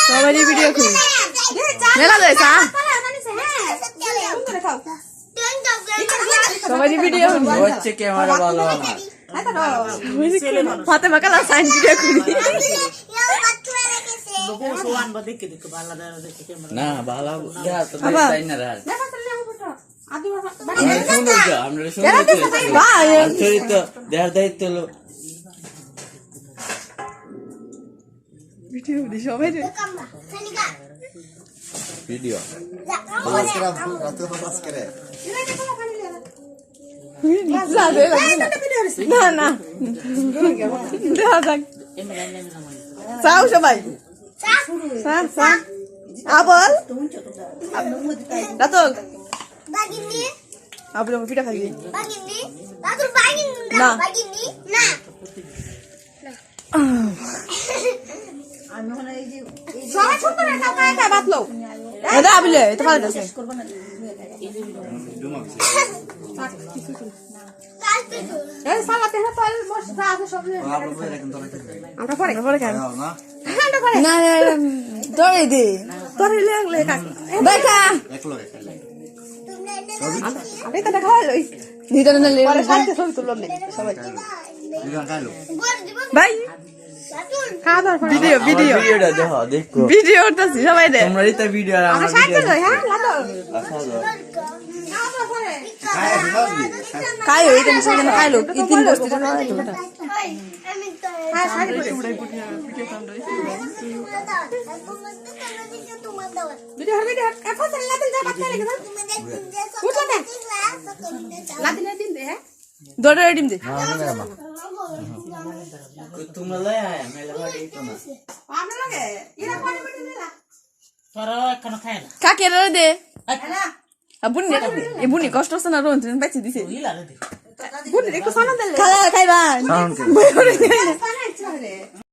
সবাই ভিডিও করি মেলা যায় সবাই ভিডিও হচ্ছে ক্যামেরা ভালো ফাতে মাকালা সাইন ভিডিও করি না ভালো তাই না রাজ দেখার দায়িত্ব হলো ভিডিও সবাই ভিডিও না না চাও সবাই আবল রাতল আবুল আমার পিঠা খাইবি না আবিলে এটা ভালো আছে তোরে দে তোরে লাগলে দেখা আমি তো দেখা হলো নিদন না লে ছবি তুললাম সবাই ভাই ভিডিও ভিডিও ভিডিওটা দেখো দেখো ভিডিও করতেছি সবাই দে তোমরা এটা ভিডিও আর আমরা ভিডিও কাই ওই দিন সেখানে খাইলো কি তিন বস্তি টাকা ভিডিও ভিডিও এফা চলে লাতিন যা বাচ্চা লাগে না উঠো না লাতিন দিন দে হ্যাঁ দড়ে ডিম দে তোমরা লয় আয় মেলা বাড়ি তো না আমরা লাগে এরা পানি পানি দিলা তোরা এখনো খায় না কাকেরা দে না বুনি এ বুনি কষ্ট আছে না রোন বাইছে দিছে ইলা রে বুনি একটু সামান দিলে খালা খাইবা সাউন্ড